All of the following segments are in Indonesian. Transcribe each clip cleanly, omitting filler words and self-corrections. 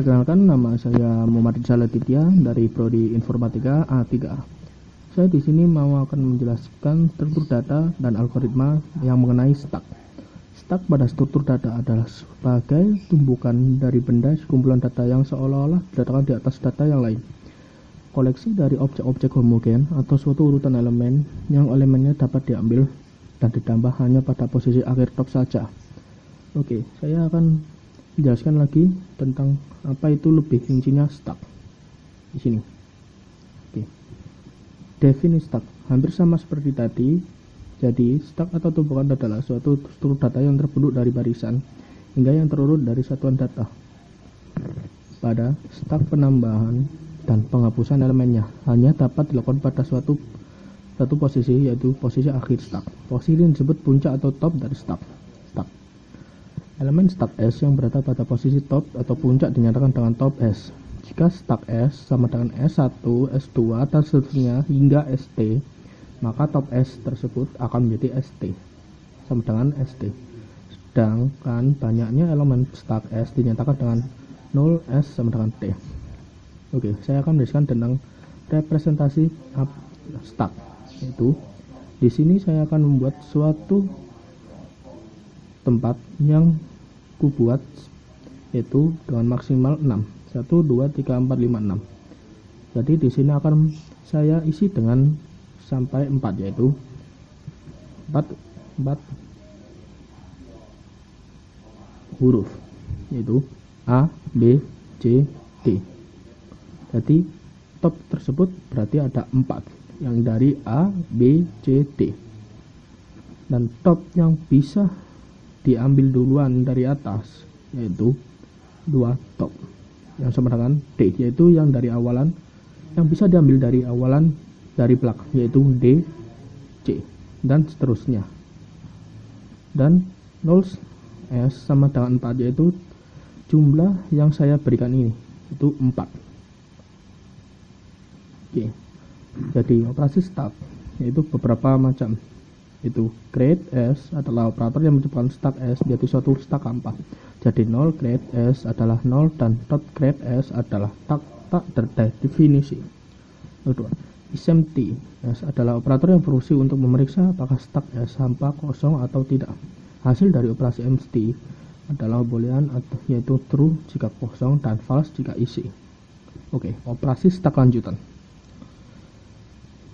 Perkenalkan, nama saya Muhammad Rizal Aditya dari Prodi Informatika A3. Saya di sini akan menjelaskan struktur data dan algoritma yang mengenai stack. Stack pada struktur data adalah sebagai tumbukan dari benda sekumpulan data yang seolah-olah diletakkan di atas data yang lain. Koleksi dari objek-objek homogen atau suatu urutan elemen yang elemennya dapat diambil dan ditambah hanya pada posisi akhir top saja. Oke, saya akan menjelaskan lagi tentang apa itu lebih rincinya stack di sini. Oke. Definisi stack hampir sama seperti tadi. Jadi, stack atau tumpukan adalah suatu struktur data yang terbentuk dari barisan hingga yang terurut dari satuan data. Pada stack, penambahan dan penghapusan elemennya hanya dapat dilakukan pada satu posisi, yaitu posisi akhir stack. Posisi ini disebut puncak atau top dari stack. Elemen stack S yang berada pada posisi top atau puncak dinyatakan dengan top S. Jika stack S sama dengan S1, S2, dan seterusnya hingga ST, maka top S tersebut akan menjadi ST sama dengan ST. Sedangkan banyaknya elemen stack S dinyatakan dengan 0 S sama dengan T. Oke, saya akan menjelaskan tentang representasi stack. Yaitu di sini saya akan membuat suatu tempat yang kubuat yaitu dengan maksimal 6. 1 2 3 4 5 6. Jadi di sini akan saya isi dengan sampai 4, yaitu 4 huruf, yaitu A, B, C, D. Jadi top tersebut berarti ada 4 yang dari A, B, C, D. Dan top yang bisa diambil duluan dari atas yaitu 2 top yang sama dengan D, yaitu yang dari awalan yang bisa diambil dari awalan dari belakang, yaitu D, C, dan seterusnya. Dan 0 S sama dengan 4, yaitu jumlah yang saya berikan ini, itu 4. Oke. Jadi operasi stack yaitu beberapa macam. Itu create S adalah operator yang menciptakan stack S yaitu suatu stack hampa. Jadi 0 create S adalah 0 dan dot create S adalah tak terdefinisi. Kedua, isempty S adalah operator yang berfungsi untuk memeriksa apakah stack S hampa, kosong atau tidak. Hasil dari operasi empty adalah boolean yaitu true jika kosong dan false jika isi. Oke, operasi stack lanjutan.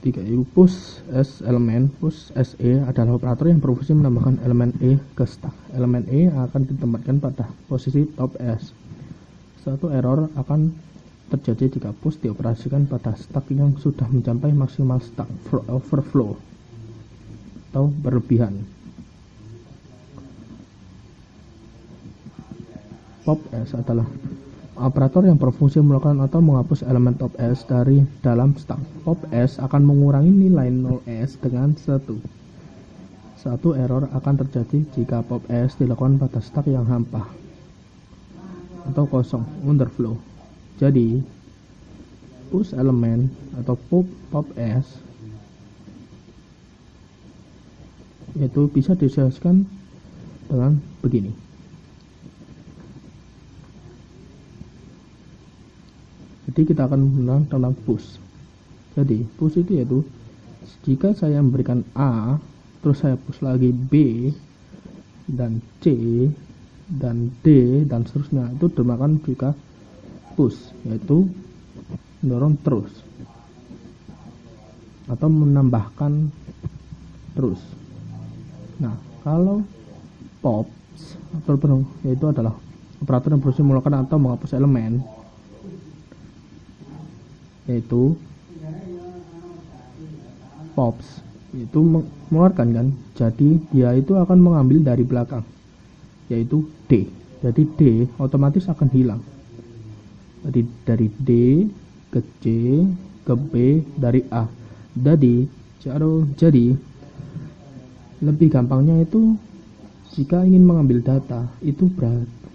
3. Push S elemen. Push SE adalah operator yang berfungsi menambahkan elemen E ke stack. Elemen E akan ditempatkan pada posisi top S. Suatu error akan terjadi jika push dioperasikan pada stack yang sudah mencapai maksimal stack overflow atau berlebihan. Pop S adalah operator yang berfungsi melakukan atau menghapus elemen top S dari dalam stack. Pop S akan mengurangi nilai 0S dengan 1. Satu error akan terjadi jika pop S dilakukan pada stack yang hampa atau kosong, underflow. Jadi, push elemen atau pop S itu bisa dijelaskan dengan begini. Jadi kita akan mengenal tentang push. Jadi push itu yaitu jika saya memberikan A, terus saya push lagi B dan C dan D dan seterusnya, itu dinamakan juga push, yaitu mendorong terus atau menambahkan terus. Nah, kalau pops atau yaitu adalah operator yang berfungsi melakukan atau menghapus elemen, yaitu pops itu mengeluarkan kan, jadi dia itu akan mengambil dari belakang yaitu D. Jadi D otomatis akan hilang. Jadi dari D ke C ke B dari A. Jadi lebih gampangnya itu jika ingin mengambil data itu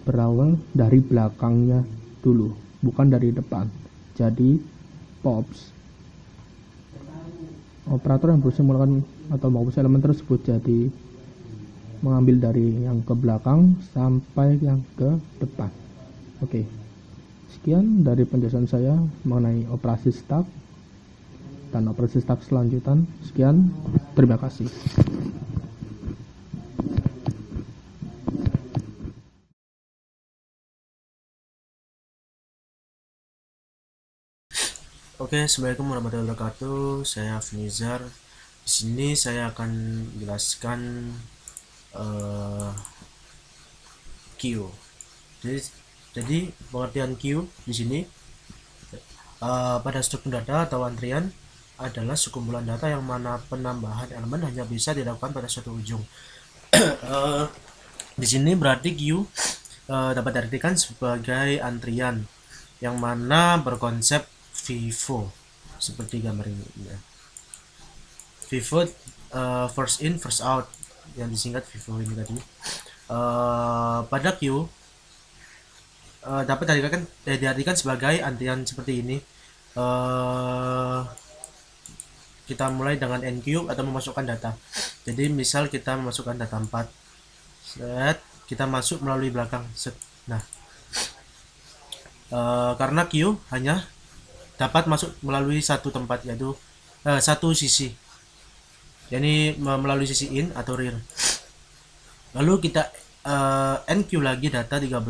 berawal dari belakangnya dulu, bukan dari depan. Jadi pops operator yang berusaha melakukan atau menghapus elemen tersebut, jadi mengambil dari yang ke belakang sampai yang ke depan. Oke, Sekian dari penjelasan saya mengenai operasi stack dan operasi stack selanjutan. Sekian, terima kasih. Oke, assalamualaikum warahmatullahi wabarakatuh. Saya Afnizar. Di sini saya akan menjelaskan queue. Jadi pengertian queue di sini pada struktur data atau antrian adalah sekumpulan data yang mana penambahan elemen hanya bisa dilakukan pada suatu ujung. Di sini berarti queue dapat diartikan sebagai antrian yang mana berkonsep FIFO seperti gambar ini ya. FIFO first in first out yang disingkat FIFO ini tadi. Pada queue dapat diartikan sebagai antrian seperti ini. Kita mulai dengan NQ atau memasukkan data. Jadi misal kita memasukkan data 4 set, kita masuk melalui belakang set. Nah, karena Q hanya dapat masuk melalui satu tempat, yaitu satu sisi, jadi melalui sisi in atau rear. Lalu kita NQ lagi data 13,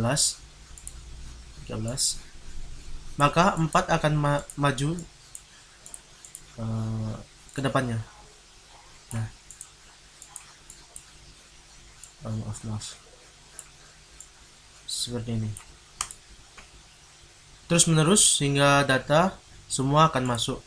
maka 4 akan maju ke depannya. Nah, maaf seperti ini, terus menerus sehingga data semua akan masuk.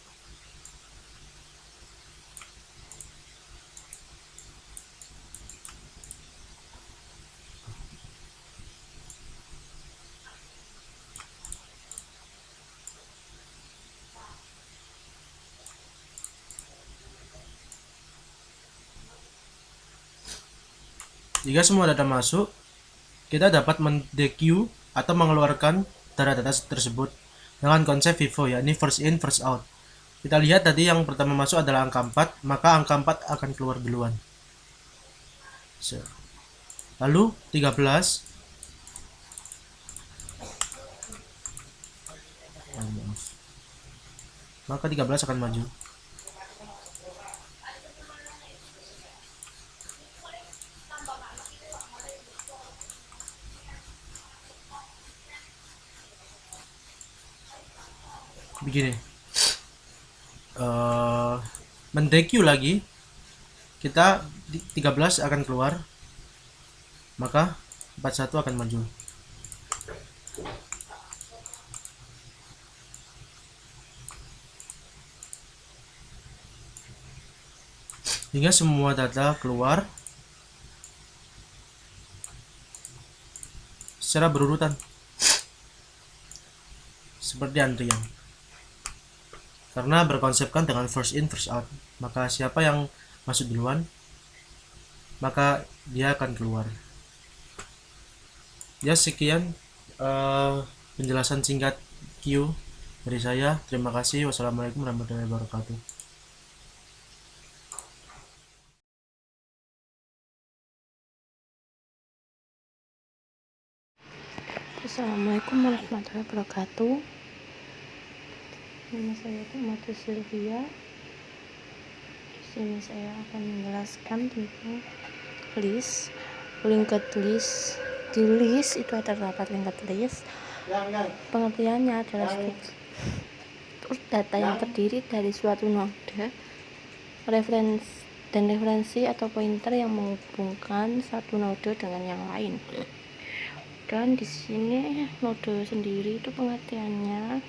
Jika semua data masuk, kita dapat mendequeue atau mengeluarkan data-data tersebut dengan konsep FIFO, yakni first in first out. Kita lihat tadi yang pertama masuk adalah angka 4, maka angka 4 akan keluar duluan. Lalu 13, maka 13 akan maju. Begini, mendequeue lagi, kita 13 akan keluar, maka 41 akan maju. Hingga semua data keluar secara berurutan seperti antrian, karena berkonsepkan dengan first in first out. Maka siapa yang masuk duluan, maka dia akan keluar. Ya, sekian penjelasan singkat Q dari saya. Terima kasih. Wassalamualaikum warahmatullahi wabarakatuh. Assalamualaikum warahmatullahi wabarakatuh. Nama saya Matu Sylvia. Di sini saya akan menjelaskan tentang list, linked list. Di list itu terdapat linked list. Pengertiannya adalah struktur data yang terdiri dari suatu node, referensi atau pointer yang menghubungkan satu node dengan yang lain. Dan di sini node sendiri itu pengertiannya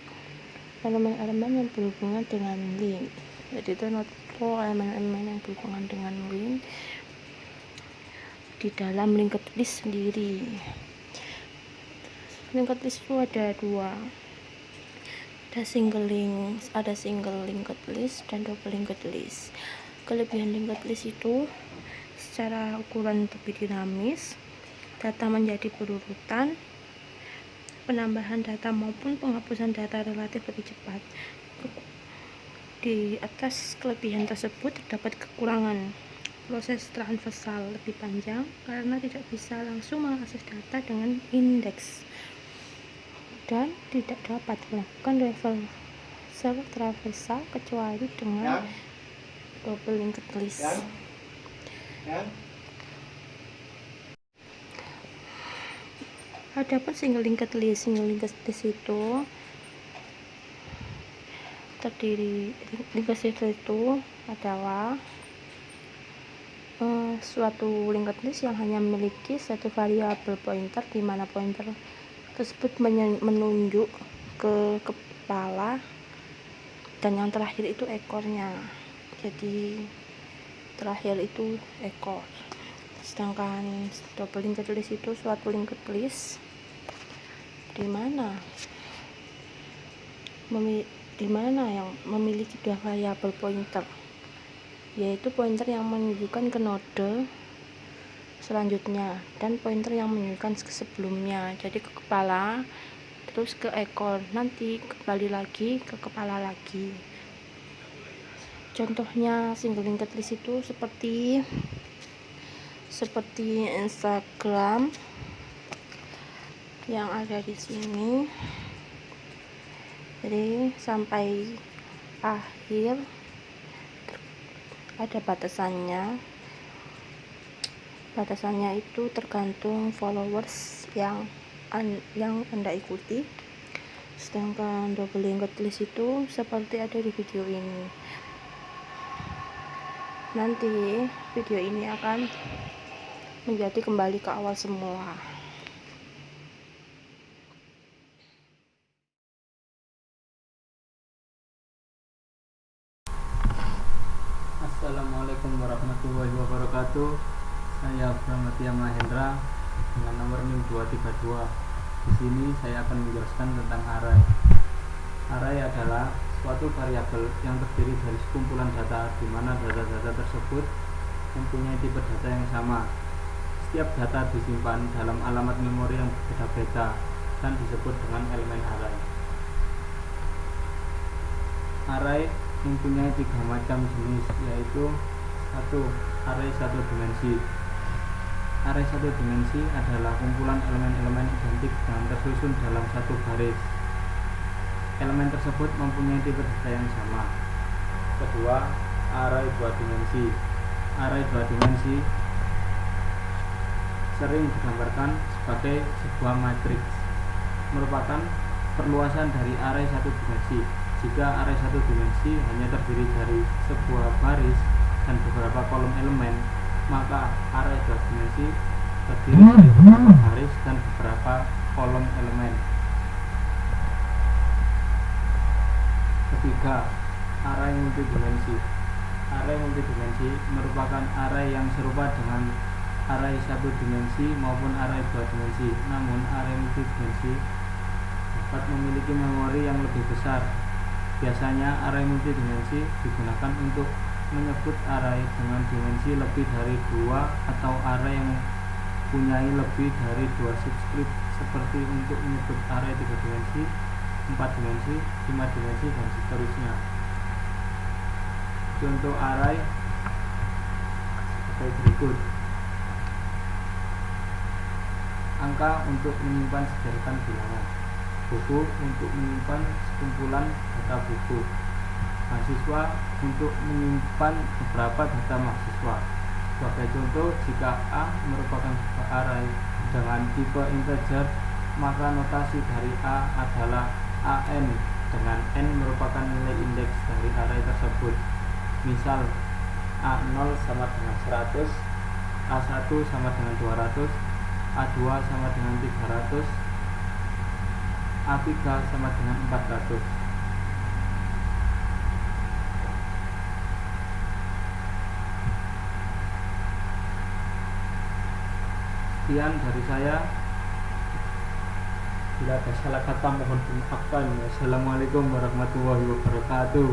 elemen-elemen yang berhubungan dengan link. Jadi itu node elemen-elemen yang berhubungan dengan link di dalam linked list sendiri. Linked list itu ada dua, ada single linked list dan double linked list. Kelebihan linked list itu secara ukuran lebih dinamis, data menjadi berurutan, penambahan data maupun penghapusan data relatif lebih cepat. Di atas kelebihan tersebut terdapat kekurangan. Proses transversal lebih panjang karena tidak bisa langsung mengakses data dengan indeks. dan tidak dapat melakukan reversal traversal kecuali dengan double linked list. Adapun single linked list itu terdiri, linked list itu adalah suatu linked list yang hanya memiliki satu variabel pointer, di mana pointer tersebut menunjuk ke kepala dan yang terakhir itu ekornya. Jadi terakhir itu ekor. Sedangkan double linked list itu suatu linked list di mana yang memiliki dua variabel pointer, yaitu pointer yang menunjukkan ke node selanjutnya dan pointer yang menunjukkan ke sebelumnya. Jadi ke kepala, terus ke ekor, nanti kembali lagi ke kepala lagi. Contohnya single linked list itu seperti Instagram yang ada di sini. Jadi sampai akhir ada batasannya itu tergantung followers yang Anda ikuti. Sedangkan double linked list itu seperti ada di video ini. Nanti video ini akan menjadi kembali ke awal semula. Assalamualaikum warahmatullahi wabarakatuh. Saya Pramatya Mahendra dengan nomor NIM 232. Di sini saya akan menjelaskan tentang array. Array adalah suatu variabel yang terdiri dari sekumpulan data di mana data-data tersebut mempunyai tipe data yang sama. Setiap data disimpan dalam alamat memori yang berbeda-beda dan disebut dengan elemen array. Array mempunyai tiga macam jenis, yaitu 1. Array satu dimensi. Array satu dimensi adalah kumpulan elemen-elemen identik dan tersusun dalam satu baris. Elemen tersebut mempunyai tipe data yang sama. Kedua, array dua dimensi. Array dua dimensi sering digambarkan sebagai sebuah matriks, merupakan perluasan dari array satu dimensi. Jika array satu dimensi hanya terdiri dari sebuah baris dan beberapa kolom elemen, maka array dua dimensi terdiri dari beberapa baris dan beberapa kolom elemen. Ketiga, array multidimensi. Array multidimensi merupakan array yang serupa dengan array satu dimensi maupun array dua dimensi, namun array multidimensi dapat memiliki memori yang lebih besar. Biasanya array multidimensi digunakan untuk menyebut array dengan dimensi lebih dari 2 atau array yang mempunyai lebih dari 2 subscript, seperti untuk menyebut array 3 dimensi, 4 dimensi, 5 dimensi, dan seterusnya. Contoh array sebagai berikut. Angka untuk menyimpan sederetan bilangan. Buku untuk menyimpan sekumpulan data buku. Mahasiswa untuk menyimpan beberapa data mahasiswa. Sebagai contoh, jika A merupakan sebuah array dengan tipe integer, maka notasi dari A adalah AN, dengan N merupakan nilai indeks dari array tersebut. Misal, A0 sama dengan 100, A1 sama dengan 200, A2 sama dengan 300, A3 sama dengan 400. Sekian dari saya. Bila ada salah kata mohon dimaafkan. Wassalamualaikum warahmatullahi wabarakatuh.